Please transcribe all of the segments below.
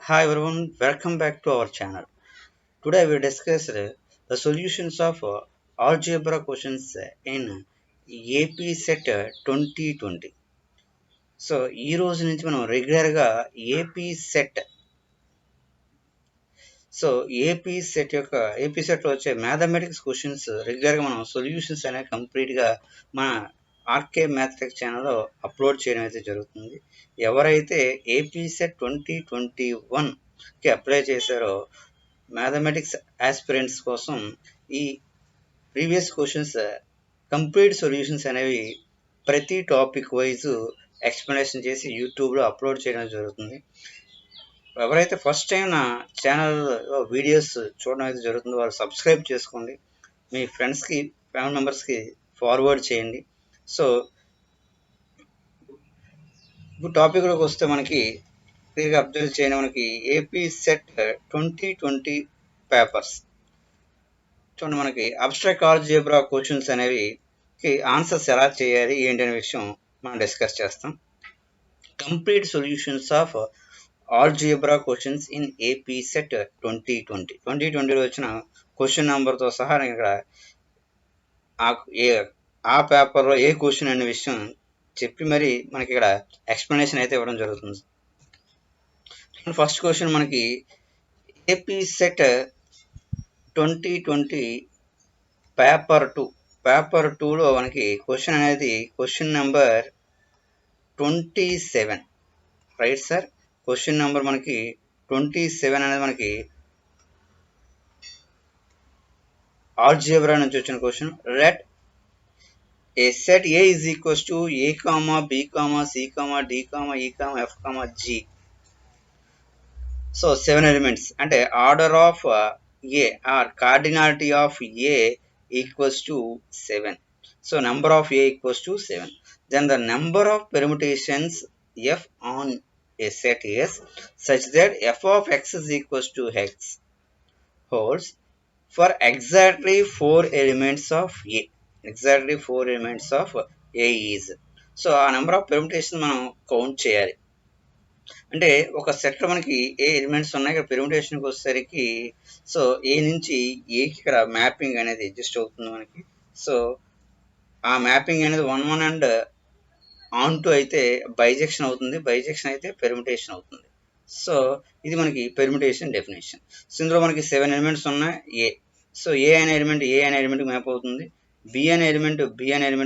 Hi everyone, welcome back to our channel. Today we discussed the solutions of algebra questions in AP Set 2020. So ఈ రోజు నుంచి మనం రెగ్యులర్గా AP set so AP సెట్లో వచ్చే mathematics questions రెగ్యులర్గా మనం సొల్యూషన్స్ అనేవి కంప్లీట్గా మన ఆర్కే మ్యాథమెటిక్స్ ఛానల్లో అప్లోడ్ చేయడం అయితే జరుగుతుంది. ఎవరైతే ఏపీ సెట్ 2021కి అప్లై చేశారో మ్యాథమెటిక్స్ ఆస్పిరెంట్స్ కోసం ఈ ప్రీవియస్ క్వశ్చన్స్ కంప్లీట్ సొల్యూషన్స్ అనేవి ప్రతి టాపిక్ వైజ్ ఎక్స్ప్లెనేషన్ చేసి యూట్యూబ్లో అప్లోడ్ చేయడం జరుగుతుంది. ఎవరైతే ఫస్ట్ టైం నా ఛానల్లో వీడియోస్ చూడడం అయితే జరుగుతుందో వాళ్ళు సబ్స్క్రైబ్ చేసుకోండి, మీ ఫ్రెండ్స్కి ఫ్యామిలీ మెంబర్స్కి ఫార్వర్డ్ చేయండి. సో ఇప్పుడు టాపిక్లోకి వస్తే మనకి క్లియర్గా అబ్జర్వ్ చేయండి. మనకి ఏపీ సెట్ 2020 పేపర్స్ చూడండి. మనకి అబ్స్ట్రాక్ట్ ఆల్జీబ్రా క్వశ్చన్స్ అనేవి ఆన్సర్స్ ఎలా చేయాలి ఏంటి అనే విషయం మనం డిస్కస్ చేస్తాం. Complete solutions of algebra questions in AP SET 2020లో వచ్చిన క్వశ్చన్ నెంబర్తో సహా ఇక్కడ ఆ పేపర్లో ఏ క్వశ్చన్ అనే విషయం చెప్పి మరి మనకి ఇక్కడ ఎక్స్ప్లెనేషన్ అయితే ఇవ్వడం జరుగుతుంది. ఫస్ట్ క్వశ్చన్ మనకి ఏపీ సెట్ 2020 పేపర్ 2లో మనకి క్వశ్చన్ అనేది question number 27, right sir. Question number మనకి 27 అనేది మనకి ఆల్జీబ్రా నుంచి వచ్చిన question. Let A set A is equals to A comma B comma C comma D comma E comma F comma G. So 7 elements అంటే order of A or cardinality of A equals to 7. So number of a equals to 7. Then the number of permutations f on a set is such that f of x is equals to x holds for exactly 4 elements of a. Exactly 4 elements of a is. So ఆ number of permutation మనం count చేయాలి. అంటే ఒక సెట్లో మనకి ఏ elements ఉన్నాయి, ఇక్కడ పెర్మిటేషన్కి వచ్చేసరికి సో ఏ నుంచి ఏకి ఇక్కడ మ్యాపింగ్ అనేది అడ్జస్ట్ అవుతుంది మనకి. సో ఆ మ్యాపింగ్ అనేది 1 అండ్ ఆన్ టు అయితే బైజెక్షన్ అవుతుంది, బైజెక్షన్ అయితే పెర్మిటేషన్ అవుతుంది. సో ఇది మనకి పెర్మిటేషన్ డెఫినేషన్. సో ఇందులో మనకి 7 ఎలిమెంట్స్ ఉన్నాయి ఏ. సో ఏ అనే ఎలిమెంట్కి మ్యాప్ అవుతుంది, బి అనే ఎలిమెంట్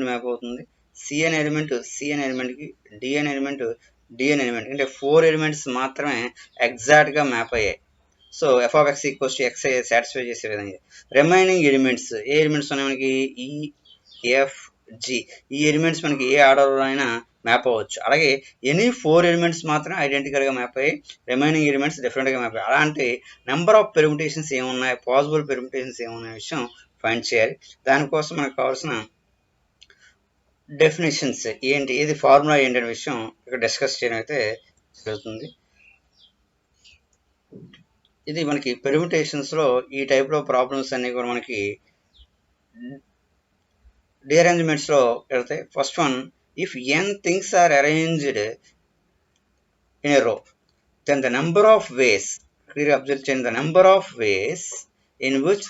మ్యాప్ అవుతుంది, సి అనే ఎలిమెంట్కి, డి అనే ఎలిమెంట్ అంటే 4 ఎలిమెంట్స్ మాత్రమే ఎగ్జాక్ట్గా మ్యాప్ అయ్యాయి. So F of X equals to X satisfy చేసే విధంగా రిమైనింగ్ ఎలిమెంట్స్ ఏ ఎలిమెంట్స్ ఉన్నాయి మనకి ఈ ఎఫ్ జి. ఈ ఎలిమెంట్స్ మనకి ఏ ఆర్డర్లో అయినా మ్యాప్ అవ్వచ్చు. అలాగే ఎనీ 4 ఎలిమెంట్స్ మాత్రం ఐడెంటికల్గా మ్యాప్ అయ్యి రిమైనింగ్ ఎలిమెంట్స్ డిఫరెంట్గా మ్యాప్ అయ్యాయి. అలాంటి నెంబర్ ఆఫ్ పెర్మిటేషన్స్ ఏమున్నాయి, పాసిబుల్ పెర్మిటేషన్స్ ఏమున్నాయి విషయం ఫైండ్ చేయాలి. దానికోసం మనకు కావాల్సిన డెఫినేషన్స్ ఏంటి, ఏది ఫార్ములా ఏంటి అనే విషయం ఇక్కడ డిస్కస్ చేయడం అయితే జరుగుతుంది. ఇది మనకి పెర్మిటేషన్స్లో ఈ టైప్లో ప్రాబ్లమ్స్ అన్నీ కూడా మనకి రీఅరేంజ్మెంట్స్లో వెళ్తాయి. First one, if n things are arranged in a row then the number of ways, క్లియర్గా అబ్జర్వ్ చేయండి, the number of ways in which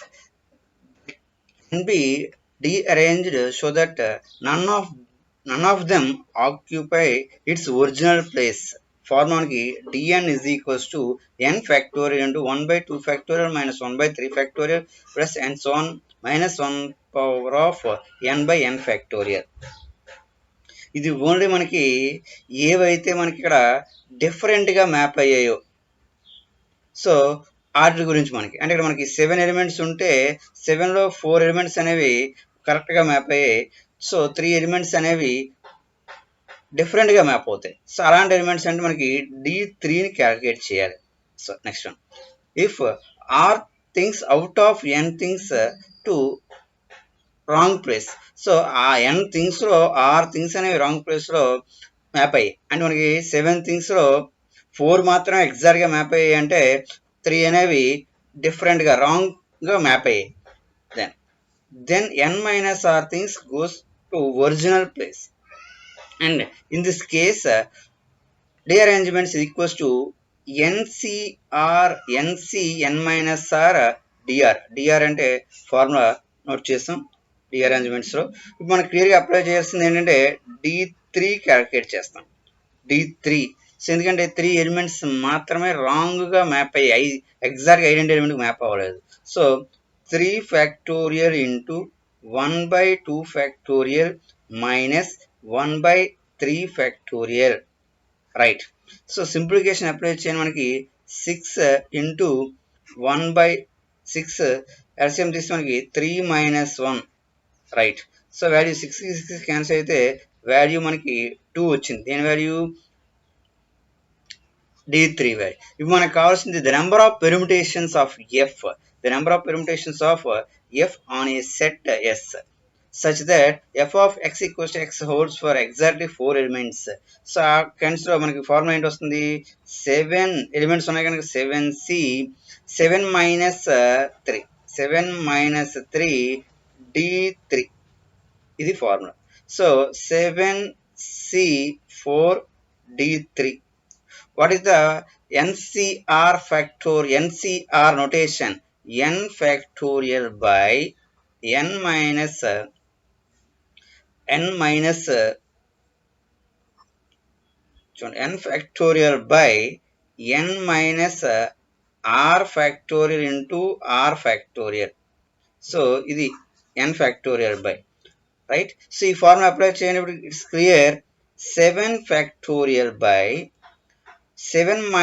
can be dearranged so that none of them occupy its original place. Formula మనకి dn is equals to n factorial into 1 by 2 factorial minus 1 by 3 factorial plus and so on minus 1 power of n by n factorial. ఇది only మనకి ఏవైతే మనకి ఇక్కడ డిఫరెంట్గా map అయ్యాయో so వాటి గురించి మనకి అంటే ఇక్కడ మనకి 7 ఎలిమెంట్స్ ఉంటే 7లో 4 ఎలిమెంట్స్ అనేవి కరెక్ట్గా మ్యాప్ అయ్యాయి. సో 3 ఎలిమెంట్స్ అనేవి డిఫరెంట్గా మ్యాప్ అవుతాయి. సో అలాంటి ఎలిమెంట్స్ అంటే మనకి D3ని క్యాలిక్యులేట్ చేయాలి. So next one, if r things out of n things to wrong place. So ఆ ఎన్ థింగ్స్లో ఆర్ థింగ్స్ అనేవి రాంగ్ ప్లేస్లో మ్యాప్ అయ్యాయి. అంటే మనకి 7 థింగ్స్లో 4 మాత్రం ఎగ్జాక్ట్గా మ్యాప్ అయ్యాయి అంటే 3 అనేవి డిఫరెంట్గా రాంగ్గా మ్యాప్ అయ్యాయి. Then n minus r things goes to original place, and in this case rearrangement is equals to NC n - r dr అంటే ఫార్ములా నోట్ చేస్తాం డి అరేంజ్మెంట్స్లో. ఇప్పుడు మనం క్లియర్గా అప్లై చేయాల్సింది ఏంటంటే D3 క్యాలిక్యులేట్ చేస్తాం. D3 సో ఎందుకంటే 3 ఎలిమెంట్స్ మాత్రమే రాంగ్గా మ్యాప్ అయ్యాయి, ఎగ్జాక్ట్గా ఐడెంటిటీ ఎలిమెంట్కి మ్యాప్ అవ్వలేదు. So 3 factorial into 1/2 factorial minus 1/3 factorial, right. So simplification apply చేయని మనకి 6 ఇంటూ 1/6 ఎల్సిఎం తీస్తే మనకి 3 - 1, రైట్. సో వాల్యూ 6 క్యాన్సిల్ అయితే వాల్యూ మనకి 2 వచ్చింది. దేని వాల్యూ? D3 value. ఇప్పుడు మనకు కావాల్సింది the number of permutations of f, the number of permutations of f on a set s such that f of x equals to x holds for exactly 4 elements. So ఆ కన్స్లో మనకి formula ఏంటి వస్తుంది? 7 elements ఉన్నాయి కనుక 7c 7 - 3 7 - 3 D3 ఇది formula. So 7c 4 D3. What is the NCR factor? NCR notation n factorial by n minus n factorial by n minus r factorial into r factorial. So ఇది n factorial by, right. So ఈ formula apply చేయనప్పుడు it's clear. 7 factorial by 7 -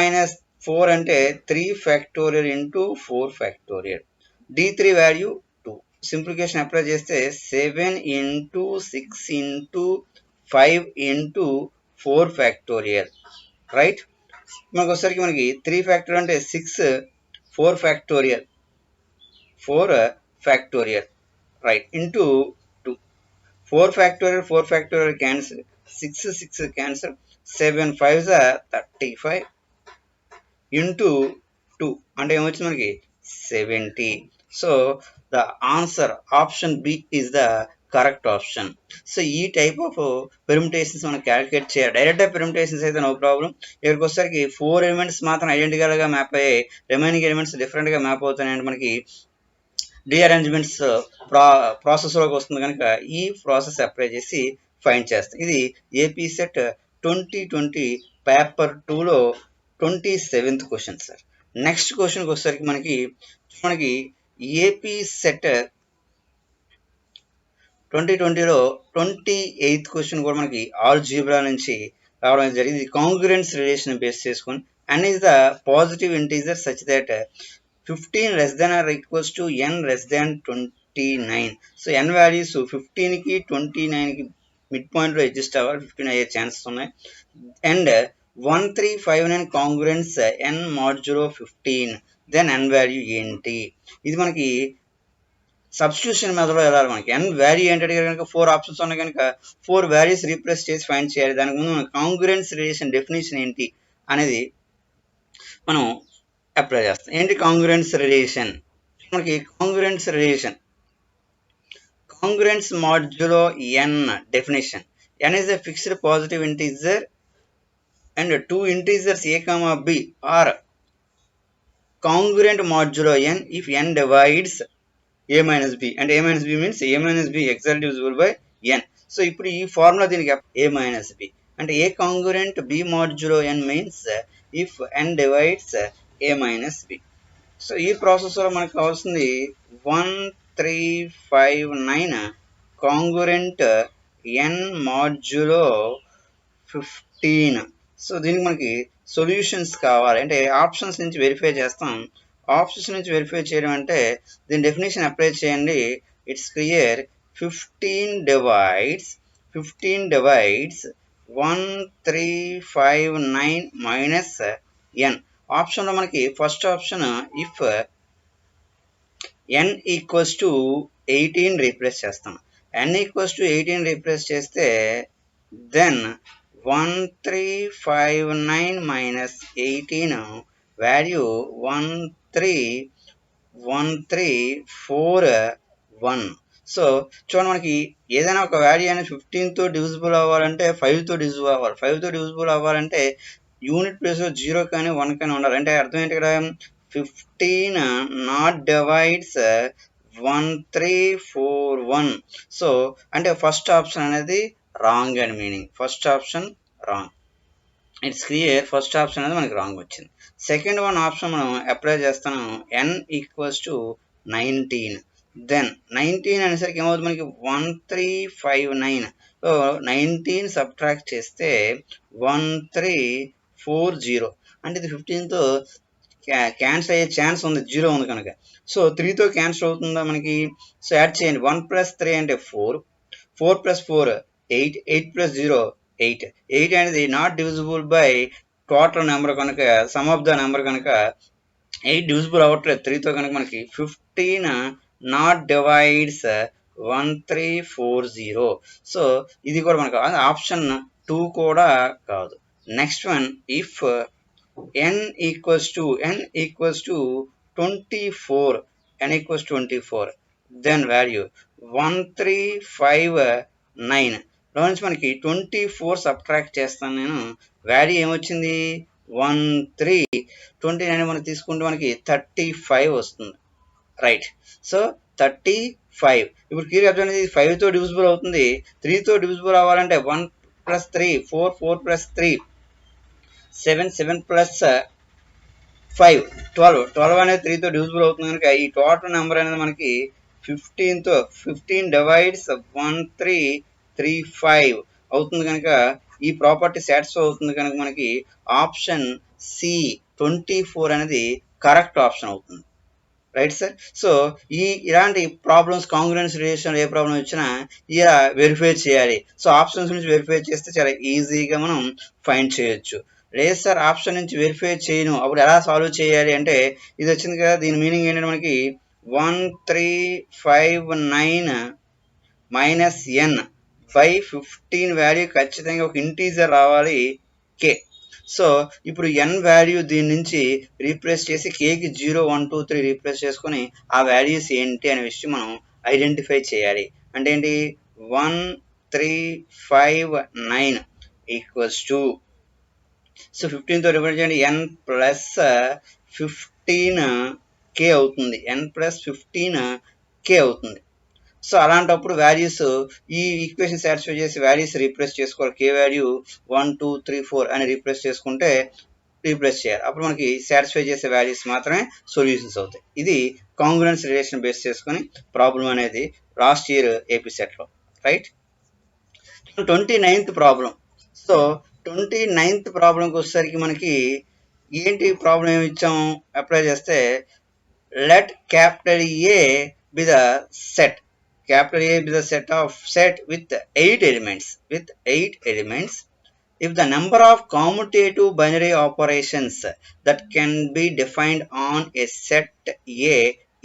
4 అంటే 3 factorial into 4 factorial. D3 value 2. Simplification apply చేస్తే 7 into 6 into 5 into 4 factorial, right. మనకు వచ్చేసరికి మనకి 3 factorial అంటే 6 4 factorial 4 factorial, right, into 2. 4 factorial cancel, 6 cancel, 7 5s 35 into 2 అంటే ఏమొచ్చింది మనకి 70. So the answer option B is the correct option. So ఈ type of permutations మనం క్యాలిక్యులేట్ చేయాలి. డైరెక్ట్ పెర్ముటేషన్స్ అయితే నో ప్రాబ్లం. ఇక్కడికి వచ్చేసరికి 4 ఎలిమెంట్స్ మాత్రం ఐడెంటికల్గా మ్యాప్ అయ్యాయి, రిమైనింగ్ ఎలిమెంట్స్ డిఫరెంట్గా మ్యాప్ అవుతున్నాయంటే మనకి రీఅరేంజ్మెంట్స్ ప్రాసెస్లోకి వస్తుంది కనుక ఈ ప్రాసెస్ అప్లై చేసి ఫైండ్ చేస్తాం. ఇది ఏపీ సెట్ 2020 పేపర్ 2లో 27th క్వశ్చన్ సార్. నెక్స్ట్ క్వశ్చన్కి వచ్చేసరికి మనకి ఏపీ సెట్ 2020లో 28th క్వశ్చన్ కూడా మనకి ఆల్జీబ్రా నుంచి రావడం జరిగింది. కాంగ్రుయెన్స్ రిలేషన్ బేస్ చేసుకొని n is the positive integer such that 15 less than or equals to n less than 29. So n values 15కి 29కి మిడ్ పాయింట్లో అడ్జస్ట్ అవ్వాలి, 15 అయ్యే ఛాన్సెస్ ఉన్నాయి. And 1359 congruence n modulo 15, then n value ఏంటి? ఇది మనకి సబ్స్టిట్యూషన్ మెథడ్లో వెళ్ళాలి. మనకి n వాల్యూ ఏంటంటే కనుక 4 ఆప్షన్స్ ఉన్నాయి కనుక 4 వాల్యూస్ రీప్లేస్ చేసి ఫైండ్ చేయాలి. దానికి ముందు మన కాంగ్రుయెన్స్ రిలేషన్ డెఫినేషన్ ఏంటి అనేది మనం అప్లై చేస్తాం. ఏంటి కాంగ్రుయెన్స్ రిలేషన్? మనకి congruence modulo n definition. n is a fixed positive integer and 2 integers a, b are congruent modulo n if n divides a minus b, and a minus b means a minus b exactly divisible by n. So ఇప్పుడు ఈ formula దీనికి a minus b అంటే a congruent b modulo n means if n divides a minus b. So ఈ ప్రాసెస్లో మనకు కావాల్సింది 1359 కాంగ్రుయెంట్ n modulo 15. So దీనికి మనకి సొల్యూషన్స్ కావాలి అంటే ఆప్షన్స్ నుంచి వెరిఫై చేస్తాం. ఆప్షన్స్ నుంచి వెరిఫై చేయడం అంటే దీని డెఫినేషన్ అప్లై చేయండి. It's clear. 15 divides 1359 minus n. ఆప్షన్లో మనకి first option if n equals to 18 replace చేస్తాం. n ఈక్వల్స్ టు 18 రీప్లేస్ చేస్తే దెన్ 1359 మైనస్ 18 వాల్యూ 13141. సో చూడండి మనకి ఏదైనా ఒక వాల్యూ అనేది 15తో డివిజిబుల్ అవ్వాలంటే 5తో డివిజిబుల్ అవ్వాలి. 5తో డివిజిబుల్ అవ్వాలంటే యూనిట్ ప్లేస్లో 0 కానీ 1 కానీ ఉండాలి. అంటే అర్థం ఏంటి ఇక్కడ 15 నాట్ డివైడ్స్ 1341. సో అంటే ఫస్ట్ ఆప్షన్ అనేది రాంగ్ అని meaning. First option wrong. It's clear. First option అనేది మనకి రాంగ్ వచ్చింది. సెకండ్ వన్ ఆప్షన్ మనం అప్లై చేస్తాను. n equals to 19. దెన్ 19 అనేసరికి ఏమవుతుంది మనకి 1359. సో 19 సబ్ట్రాక్ట్ చేస్తే 1340. అంటే ఇది 15తో క్యాన్సిల్ అయ్యే ఛాన్స్ ఉంది, 0 ఉంది కనుక. సో 3తో క్యాన్సిల్ అవుతుందా మనకి? సో యాడ్ చేయండి. 1 + 3 అంటే 4, 4 + 4 8, 8 + 0 8. 8 అనేది not divisible by total number కనుక, సమ్ ఆఫ్ ద నెంబర్ కనుక 8 డివిజిబుల్ అవ్వట్లేదు 3తో కనుక మనకి. 15 నాట్ డివైడ్స్ 1340. సో ఇది కూడా మనకు ఆప్షన్ 2 కూడా కాదు. Next one, if n equals to 24, n equals 24, then value 1359. లో నుంచి మనకి 24 సబ్ట్రాక్ట్ చేస్తాను నేను. వాల్యూ ఏమొచ్చింది? 29 మనం తీసుకుంటే మనకి 35 వస్తుంది. రైట్. సో 35. ఇప్పుడు క్లియర్ అబ్జర్వ్ అనేది 5తో డివిజిబుల్ అవుతుంది. 3తో డివిజిబుల్ అవ్వాలంటే 1 + 3 4, 4 + 3 7, 7 + 5 12. 12 అనేది 3తో డివిజిబుల్ అవుతుంది కనుక ఈ టోటల్ నెంబర్ అనేది మనకి 15 డివైడ్స్ 1335 అవుతుంది కనుక ఈ ప్రాపర్టీ సాటిస్ఫై అవుతుంది కనుక మనకి ఆప్షన్ సి 24 అనేది కరెక్ట్ ఆప్షన్ అవుతుంది. Right sir. సో ఇలాంటి ప్రాబ్లమ్స్, కాంగ్రుయెన్స్ రిలేషన్ ఏ ప్రాబ్లం వచ్చినా ఇలా వెరిఫై చేయాలి. సో ఆప్షన్స్ నుంచి వెరిఫై చేస్తే చాలా ఈజీగా మనం ఫైండ్ చేయొచ్చు. లేదు సార్ ఆప్షన్ నుంచి వెరిఫై చేయను, అప్పుడు ఎలా సాల్వ్ చేయాలి అంటే ఇది వచ్చింది కదా, దీని మీనింగ్ ఏంటంటే మనకి 1359 మైనస్ n బై 15 వాల్యూ ఖచ్చితంగా ఒక ఇంటీజర్ రావాలి k. సో ఇప్పుడు n వాల్యూ దీని నుంచి రీప్లేస్ చేసి కేకి 0, 1, 2, 3 రీప్లేస్ చేసుకొని ఆ వాల్యూస్ ఏంటి అనే విషయం మనం ఐడెంటిఫై చేయాలి. అంటే ఏంటి? 1359 ఈక్వల్స్ టు, సో 15తో డివైడ్ చేయండి, n + 15k అవుతుంది. n + 15k అవుతుంది. సో అలాంటప్పుడు వాల్యూస్ ఈ ఈక్వేషన్ సాటిస్ఫై చేసి వాల్యూస్ రీప్లేస్ చేసుకోవాలి. కే వాల్యూ 1, 2, 3, 4 అని రీప్లేస్ చేసుకుంటే రీప్లేస్ చేయాలి. అప్పుడు మనకి సాటిస్ఫై చేసే వాల్యూస్ మాత్రమే సొల్యూషన్స్ అవుతాయి. ఇది కాంగ్రుయెన్స్ రిలేషన్ బేస్ చేసుకొని ప్రాబ్లం అనేది లాస్ట్ ఇయర్ ఏపీ సెట్లో. Right. 29th problem. So 29th ప్రాబ్లంకి వచ్చేసరికి మనకి ఏంటి ప్రాబ్లం ఏమి ఇచ్చాము? అప్లై చేస్తే let capital A be the set. Capital A be the set with 8 elements. If the number of commutative binary operations that can be defined on a set A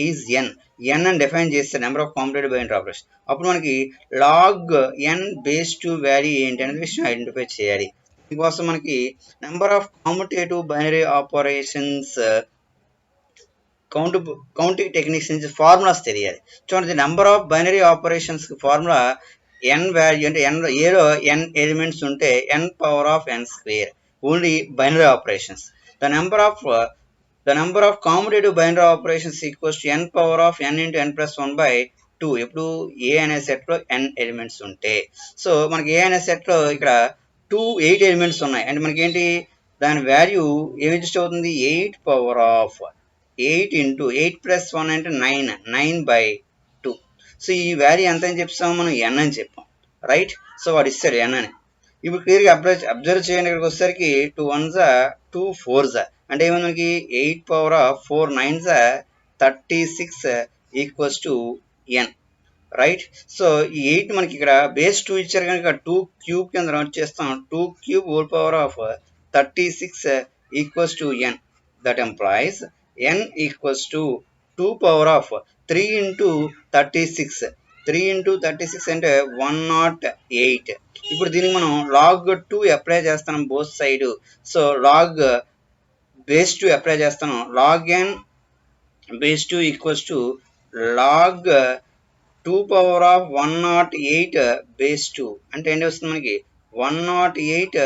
is n. n అని define చేస్తే number of competitive binary operation, అప్పుడు మనకి log n base 2 value ఏంటి అనే విషయం identify చేయాలి. దీనికోసం మనకి number of కామ్యుటేటివ్ binary operations counting techniques నుంచి ఫార్ములాస్ తెలియాలి. చూడండి, number of binary operations formula n value అంటే ఏలో n ఎలిమెంట్స్ ఉంటే n⁻n², only binary operations. The number of కామ్యుటేటివ్ binary operations equals to n⁻n × n+1/2. ఎప్పుడు ఏ అనే సెట్లో n ఎలిమెంట్స్ ఉంటే. సో మనకి ఏ అనే సెట్లో ఇక్కడ 8 ఎలిమెంట్స్ ఉన్నాయి అంటే మనకి ఏంటి, దాని వాల్యూ ఏమి ఎగ్జిస్ట్ అవుతుంది? 8 × 8 + 1 అంటే 9/2. సో ఈ వాల్యూ ఎంత అని చెప్తాము మనం? n అని చెప్పాం. రైట్. సో వాడు ఇస్తాడు n అని. ఇప్పుడు క్లియర్గా అబ్జర్వ్ చేయండి. ఇక్కడికి వచ్చేసరికి 2 1s 2 4s అంటే ఏమైంది మనకి 8⁻4 9s 36 equals to n. Right. So ఈ 8 మనకి ఇక్కడ బేస్ 2 ఇచ్చారు కనుక 2³ కింద నోట్ చేస్తాం. 2³ 36 equals to n. That employees n equals to 2⁻3 × 36. 3 × 36 అంటే 108. ఇప్పుడు దీనికి మనం log 2 అప్లై చేస్తాం both side. So log base 2 apply చేస్తాను. log n base 2 equals to log 2⁻108 base 2 అంటే ఏంటి వస్తుంది మనకి 108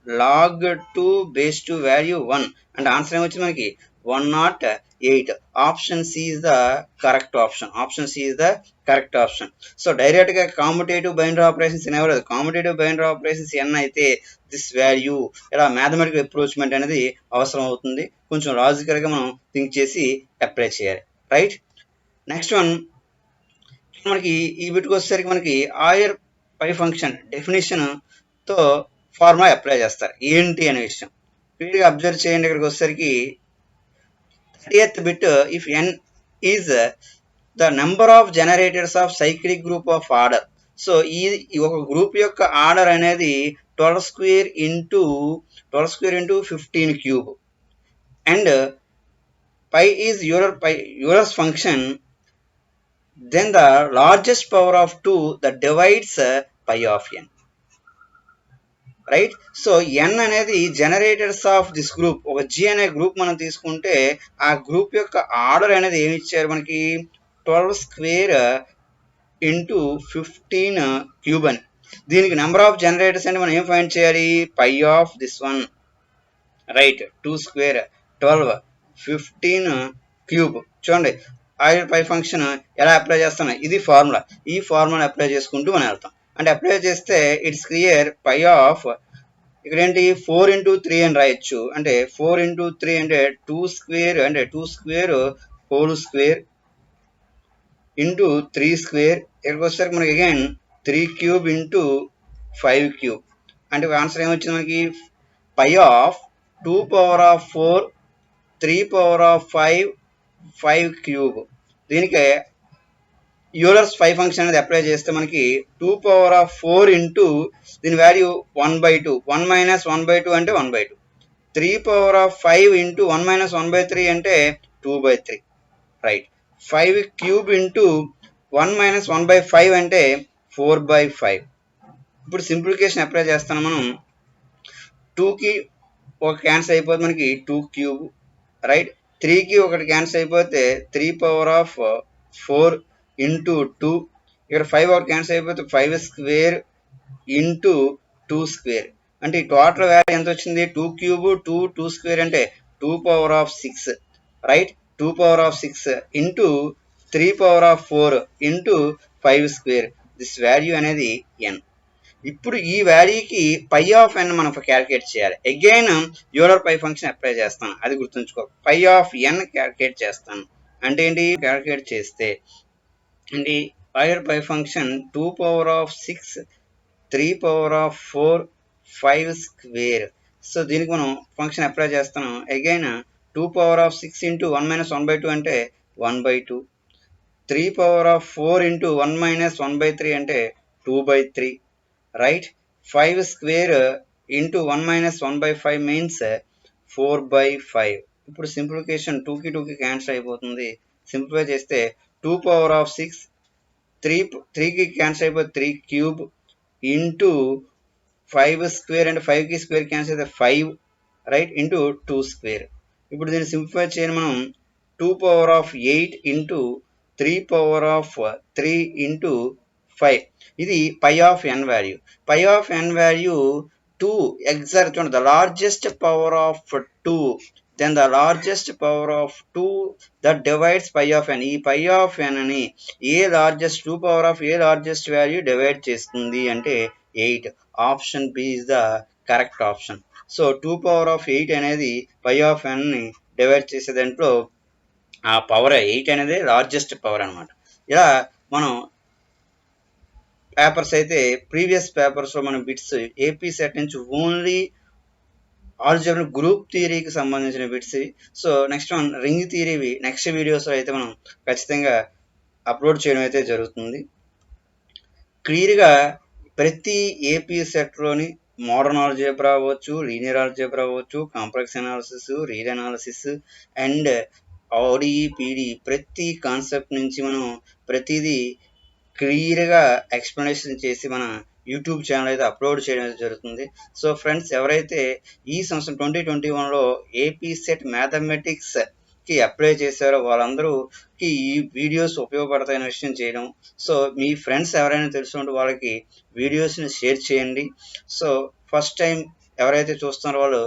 log 2 base 2 value 1 and answer ఏమొచ్చింది మనకి 108. Option C is the correct option. Option C is the correct option. So direct గా competitive binary operations n అవ్వలేదు. Competitive binary operations n అయితే this value ఇలా మ్యాథమెటికల్ అప్రోచ్మెంట్ అనేది అవసరం అవుతుంది. కొంచెం లాజికల్ గా మనం థింక్ చేసి అప్లై చేయాలి. రైట్, నెక్స్ట్ వన్ మనకి ఈ బిట్కి వచ్చేసరికి మనకి ఆయర్ పై ఫంక్షన్ డెఫినేషన్ తో ఫార్ములా అప్లై చేస్తారు. ఏంటి అనే విషయం క్లియర్గా అబ్జర్వ్ చేయండి. ఇక్కడికి వచ్చేసరికి 30th bit if n is the number of generators of cyclic group of order. So ఈ ఒక గ్రూప్ యొక్క ఆర్డర్ అనేది 12 square into 15 cube and pi is Euler's function, then the largest power of 2 that divides pi of n. Right, so n అనేది generators of this group. ఒక g అనే group మనం తీసుకుంటే ఆ గ్రూప్ యొక్క ఆర్డర్ అనేది ఏమి ఇచ్చారు మనకి 12 స్క్వేర్ ఇంటూ 15 క్యూబ్ అని. దీనికి నెంబర్ ఆఫ్ జనరేటర్స్ అంటే మనం ఏం ఫైండ్ చేయాలి, phi of this one. Right, 2 square 12 15 cube. చూడండి ఆయిల్ పై ఫంక్షన్ ఎలా అప్లై చేస్తాను, ఇది ఫార్ములా. ఈ ఫార్ములా అప్లై చేసుకుంటూ మనం వెళ్తాం. అంటే అప్లై చేస్తే ఇట్స్ క్లియర్ పై ఆఫ్ ఇక్కడ ఏంటి 4 ఇంటూ 3 అని రాయొచ్చు. అంటే 4 ఇంటూ 3 అంటే 2 స్క్వేర్ అంటే 2 square whole square into 3 square. ఇక్కడికి వచ్చేసరికి మనకి అగైన్ 3 క్యూబ్ ఇంటూ 5 క్యూబ్. అంటే ఆన్సర్ ఏమొచ్చింది మనకి phi of 2 power of 4 3 power of 5 cube. దీనికి యూలర్స్ పై ఫంక్షన్ అనేది అప్లై చేస్తే మనకి 2 పవర్ ఆఫ్ 4 ఇంటూ దీని వాల్యూ 1/2. 1 మైనస్ 1/2 అంటే 1/2. 3 పవర్ ఆఫ్ 5 ఇంటూ 1 మైనస్ 1/3 అంటే 2/3. రైట్, 5 క్యూబ్ ఇంటూ 1 మైనస్ 1/5 అంటే 4/5. ఇప్పుడు సింప్లిఫికేషన్ అప్లై చేస్తాను. మనం 2కి ఒక క్యాన్సిల్ అయిపోతే మనకి 2 క్యూబ్. రైట్, 3కి ఒకటి క్యాన్సిల్ అయిపోతే 3 పవర్ ఆఫ్ 4 ఇంటూ 2. ఇక్కడ 5 ఒకటి క్యాన్సిల్ అయిపోతే 5 స్క్వేర్ ఇంటూ 2 స్క్వేర్. అంటే ఈ టోటల్ వాల్యూ ఎంత వచ్చింది 2 క్యూబ్ 2 స్క్వేర్ అంటే 2 power of 6. Right, 2 power of 6 into 3 power of 4 into 5 square. This value అనేది n. ఇప్పుడు ఈ వాల్యూకి పై ఆఫ్ n మనం క్యాలిక్యులేట్ చేయాలి. అగైన్ యూలర్ పై ఫంక్షన్ అప్లై చేస్తాను, అది గుర్తుంచుకో. పై ఆఫ్ n క్యాలిక్యులేట్ చేస్తాను అంటే ఏంటి, క్యాలిక్యులేట్ చేస్తే అంటే Euler phi function 2 power of 6 3 power of 4 5 square. So దీనికి మనం ఫంక్షన్ అప్లై చేస్తాను. Again 2 power of 6 into 1 minus 1/2 అంటే 1/2. 3 పవర్ ఆఫ్ 4 ఇంటూ 1 మైనస్ 1/3 అంటే 2/3. Right, 5 square into 1 minus 1/5 means 4/5. ఇప్పుడు సింప్లిఫికేషన్ 2కి 2కి క్యాన్సిల్ అయిపోతుంది. సింప్లిఫై చేస్తే 2 పవర్ ఆఫ్ 6 3కి క్యాన్సిల్ అయిపోతే 3 క్యూబ్ ఇంటూ 5 స్క్వేర్ అంటే 5కి స్క్వేర్ క్యాన్సిల్ అయితే 5. Right, into 2 square. ఇప్పుడు దీన్ని సింప్లిఫై చేయని మనం 2 power of 8 into 3 power of 3 into 5. ఇది phi of n value. Phi of n value 2 exact చూడండి, the largest power of 2 then the largest power of 2 that divides pi of n. ఈ pi of n అని a largest 2 power of a largest value divide చేస్తుంది అంటే 8. Option B is the correct option. So 2 power of 8 అనేది pi of n ని divide చేసే దాంట్లో ఆ power 8 అనేది లార్జెస్ట్ పవర్ అనమాట. ఇలా మనం పేపర్స్ అయితే ప్రీవియస్ పేపర్స్లో మనం బిట్స్ ఏపీ సెట్ నుంచి ఓన్లీ ఆల్జీబ్రా గ్రూప్ థియరీకి సంబంధించిన bits. So next one ring theory next వీడియోస్లో అయితే మనం ఖచ్చితంగా అప్లోడ్ చేయడం అయితే జరుగుతుంది. క్లియర్గా ప్రతి ఏపీ సెట్లోని మోడర్న్ ఆల్జీబ్రా అవ్వచ్చు, లీనియర్ ఆల్జీబ్రా అవ్వచ్చు, complex analysis, real analysis and ODE PDE ప్రతి కాన్సెప్ట్ నుంచి మనం ప్రతిదీ క్లియర్గా ఎక్స్ప్లెనేషన్ చేసి మన యూట్యూబ్ ఛానల్ అయితే అప్లోడ్ చేయడం జరుగుతుంది. సో ఫ్రెండ్స్, ఎవరైతే ఈ సంవత్సరం 2021లో ఏపీ సెట్ మ్యాథమెటిక్స్కి అప్లై చేశారో వాళ్ళందరూకి ఈ వీడియోస్ ఉపయోగపడతాయనే విషయం చేయడం. సో మీ ఫ్రెండ్స్ ఎవరైనా తెలుసుకుంటే వాళ్ళకి వీడియోస్ని షేర్ చేయండి. సో ఫస్ట్ టైం ఎవరైతే చూస్తున్నారో వాళ్ళు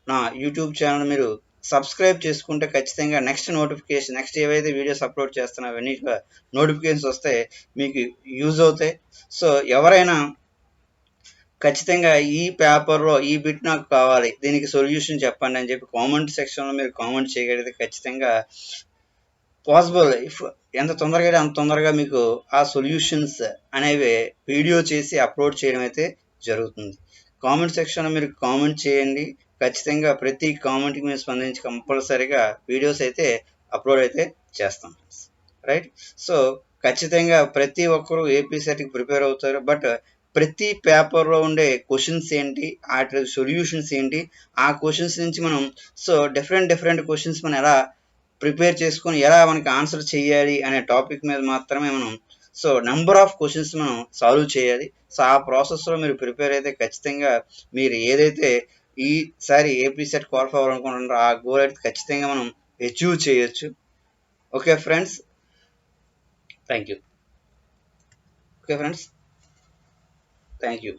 నా యూట్యూబ్ ఛానల్ మీరు సబ్స్క్రైబ్ చేసుకుంటే ఖచ్చితంగా నెక్స్ట్ ఏవైతే వీడియోస్ అప్లోడ్ చేస్తున్నారో అవన్నీ నోటిఫికేషన్స్ వస్తే మీకు యూజ్ అవుతాయి. సో ఎవరైనా ఖచ్చితంగా ఈ పేపర్లో ఈ బిట్ నాకు కావాలి, దీనికి సొల్యూషన్ చెప్పండి అని చెప్పి కామెంట్ సెక్షన్లో మీరు కామెంట్ చేయగలిగితే ఖచ్చితంగా పాసిబుల్ ఎంత తొందరగా అయితే అంత తొందరగా మీకు ఆ సొల్యూషన్స్ అనేవి వీడియో చేసి అప్లోడ్ చేయడం అయితే జరుగుతుంది. కామెంట్ సెక్షన్లో మీరు కామెంట్ చేయండి. ఖచ్చితంగా ప్రతి కామెంట్కి మీరు స్పందించి కంపల్సరీగా వీడియోస్ అయితే అప్లోడ్ అయితే చేస్తాం రైట్. సో ఖచ్చితంగా ప్రతి ఒక్కరూ ఏపీ సెట్కి ప్రిపేర్ అవుతారు. బట్ ప్రతి పేపర్లో ఉండే క్వశ్చన్స్ ఏంటి, వాటి సొల్యూషన్స్ ఏంటి, ఆ క్వశ్చన్స్ నుంచి మనం సో డిఫరెంట్ క్వశ్చన్స్ మనం ఎలా ప్రిపేర్ చేసుకొని ఎలా మనకి ఆన్సర్ చేయాలి అనే టాపిక్ మీద మాత్రమే మనం సో నెంబర్ ఆఫ్ క్వశ్చన్స్ మనం సాల్వ్ చేయాలి. సో ఆ ప్రాసెస్లో మీరు ప్రిపేర్ అయితే ఖచ్చితంగా మీరు ఏదైతే ఈసారి ఏపీ సెట్ క్వాలిఫై అవ్వాలనుకుంటున్నారో ఆ గోల్ అయితే ఖచ్చితంగా మనం అచీవ్ చేయొచ్చు. Okay friends, thank you. Okay friends, thank you.